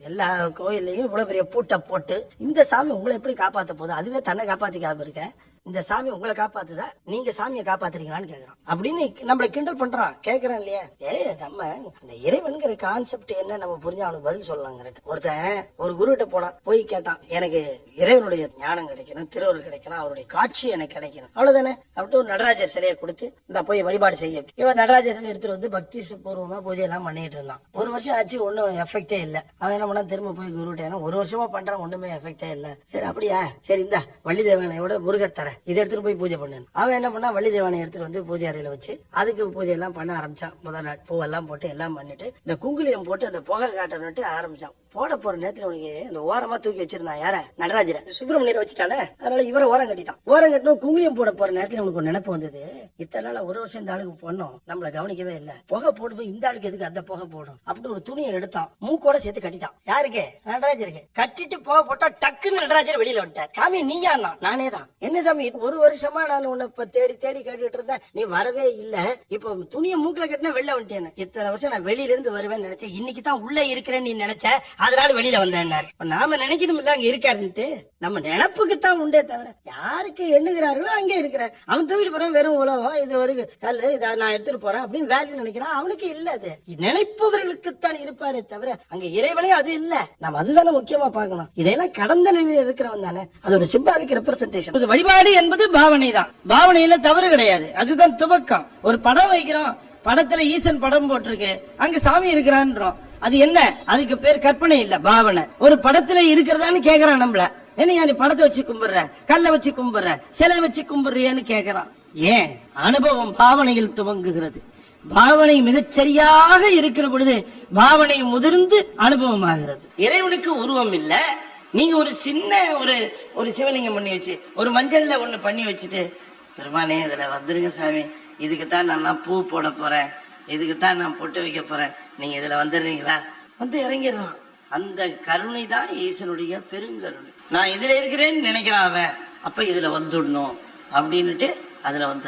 எல்லா கோயில்லையும் இவ்வளவு பெரிய பூட்டை போட்டு இந்த சாமி உங்களை எப்படி காப்பாத்த போகுது? அதுவே தன்னை காப்பாத்திக்காம இருக்க இந்த சாமி உங்களை காப்பாத்துதா? நீங்க சாமியை காப்பாத்துறீங்களான்னு கேக்குறான். அப்படின்னு நம்மள கிண்டல் பண்றான். கேக்குறான் இல்லையா? நம்ம அந்த இறைவன்கிற கான்செப்ட் என்ன நம்ம புரிஞ்சு அவனுக்கு பதில் சொல்லலாங்க. ஒருத்தன் ஒரு குருகிட்ட போனான், போய் கேட்டான், எனக்கு இறைவனுடைய ஞானம் கிடைக்கணும், திருவருள் கிடைக்கணும், அவருடைய காட்சி எனக்கு கிடைக்கணும், அவ்வளவுதானே அப்படின்ட்டு ஒரு நடராஜர் சிலையை கொடுத்து இந்த போய் வழிபாடு செய்ய. இவன் நடராஜர் எடுத்துட்டு வந்து பக்தி பூர்வமா பூஜை எல்லாம் பண்ணிட்டு இருந்தான். ஒரு வருஷம் ஆச்சு, ஒன்னும் எஃபெக்டே இல்ல. அவன் என்ன பண்ணா, திரும்ப போய் குருகிட்ட ஒரு வருஷமா பண்றான், ஒண்ணுமே எஃபெக்டே இல்ல. சரி அப்படியா, சரி இந்த வள்ளி தேவனையோட முருகர் தர, இதை எடுத்துட்டு போய் பூஜை பண்ணு. அவன் என்ன பண்ணா, வள்ளி தேவானை எடுத்துட்டு வந்து பூஜை அறையில வச்சு அதுக்கு பூஜை எல்லாம் பண்ண ஆரம்பிச்சான். முதல் நாள் பூவெல்லாம் போட்டு எல்லாம் பண்ணிட்டு இந்த குங்குலியம் போட்டு அந்த புகை காட்டணுட்டு ஆரம்பிச்சான். போட போற நேரத்துல உனக்கு இந்த ஓரமா தூக்கி வச்சிருந்தான். யார? நடராஜரை. சுப்பிரமணியரை வச்சுட்டானே, அதனால இவரை ஓரம் கட்டிட்டான். ஓரம் கட்டணும். குங்குலியம் போட போற நேரத்துல உனக்கு ஒரு நினைப்பு வந்தது, இத்தனை நாள ஒரு வருஷம் இந்த ஆளுக்கு போனோம், நம்மள கவனிக்கவே இல்ல, புகை போட்டு போய் இந்த ஆளுக்கு எதுக்கு அந்த புகை போடும் அப்படின்னு ஒரு துணியை எடுத்தான், மூக்கோட சேர்த்து கட்டிட்டான். யாருக்கு? நடராஜருக்கு. கட்டிட்டு புகை போட்டா டக்குன்னு நடராஜர் வெளியில வந்துட்டார். சாமி நீயா? நானே தான். என்ன சாமி, ஒரு வருஷமா நான் உன்னை தேடி தேடி கேட்டுட்டு இருந்தேன், நீ வரவே இல்ல, இப்ப துணியை மூக்குல கட்டினா வெளில வந்துட்டேன். இத்தனை வருஷம் நான் வெளியில இருந்து வருவேன்னு நினைச்சேன், இன்னைக்கு தான் உள்ள இருக்கிறேன்னு நீ நினைச்ச, அதனால வெளியில வந்தேன். நாம நினைக்கணும் இல்ல அங்க இருக்காருன்ட்டு, நம்ம நினைப்புக்குத்தான் உண்டே தவிர யாருக்கு எண்ணுகிறார்களோ அங்கே இருக்கிறார். அவன் தூக்கிட்டு போறான், வெறும் உலகம், இது ஒரு கல்லு, இதை நான் எடுத்துட்டு போறேன் அப்படின்னு வேல்யூ நினைக்கிறான். அவனுக்கு இல்ல, அது நினைப்பவர்களுக்குத்தான் இருப்பாரே தவிர அங்க இறைவனே அது இல்ல. நம்ம அதுதானே முக்கியமா பார்க்கணும். இதெல்லாம் கடந்த நிலையில இருக்கிறவன் தானே, அது ஒரு சிம்பாலிக் ரெப்ரசன்டேஷன். வழிபாடு என்பது பாவனை தான், பாவனையில தவறு கிடையாது, அதுதான் துவக்கம். ஒரு படம் வைக்கிறோம், படத்துல ஈசன் படம் போட்டிருக்கு, அங்க சாமி இருக்கிறான்றோம், அது என்ன? அதுக்கு பேர் கற்பனை இல்ல, பாவனை. ஒரு படத்துல இருக்கிறதான்னு கேக்குறான் நம்மள, என்ன நீ படத்தை வச்சு கும்பிடுற, கல்ல வச்சு கும்பிடுற, சிலை வச்சு கும்பிடுறியன்னு கேக்குறான். ஏன்? அனுபவம் பாவனையில் துவங்குகிறது. பாவனை மிகச்சரியாக இருக்கிற பொழுது பாவனை முதிர்ந்து அனுபவமாகிறது. இறைவனுக்கு உருவம் இல்ல, நீங்க ஒரு சின்ன ஒரு சிவலிங்கம் பண்ணி வச்சு, ஒரு மஞ்சள்ல ஒண்ணு பண்ணி வச்சுட்டு, பெருமானே இதுல வந்துருங்க சாமி, இதுக்குத்தான் நான் பூ போட போறேன், இதுக்குத்தான் நான் பொட்டு வைக்க போறேன், நீங்க இதுல வந்துடுறீங்களா? வந்து இறங்கிடலாம். அந்த கருணை தான் ஈசனுடைய பெருங்கருணை. நான் இதுல இருக்கிறேன்னு நினைக்கிறான் அவன், அப்ப இதுல வந்துடணும் அப்படின்னுட்டு அதுல வந்து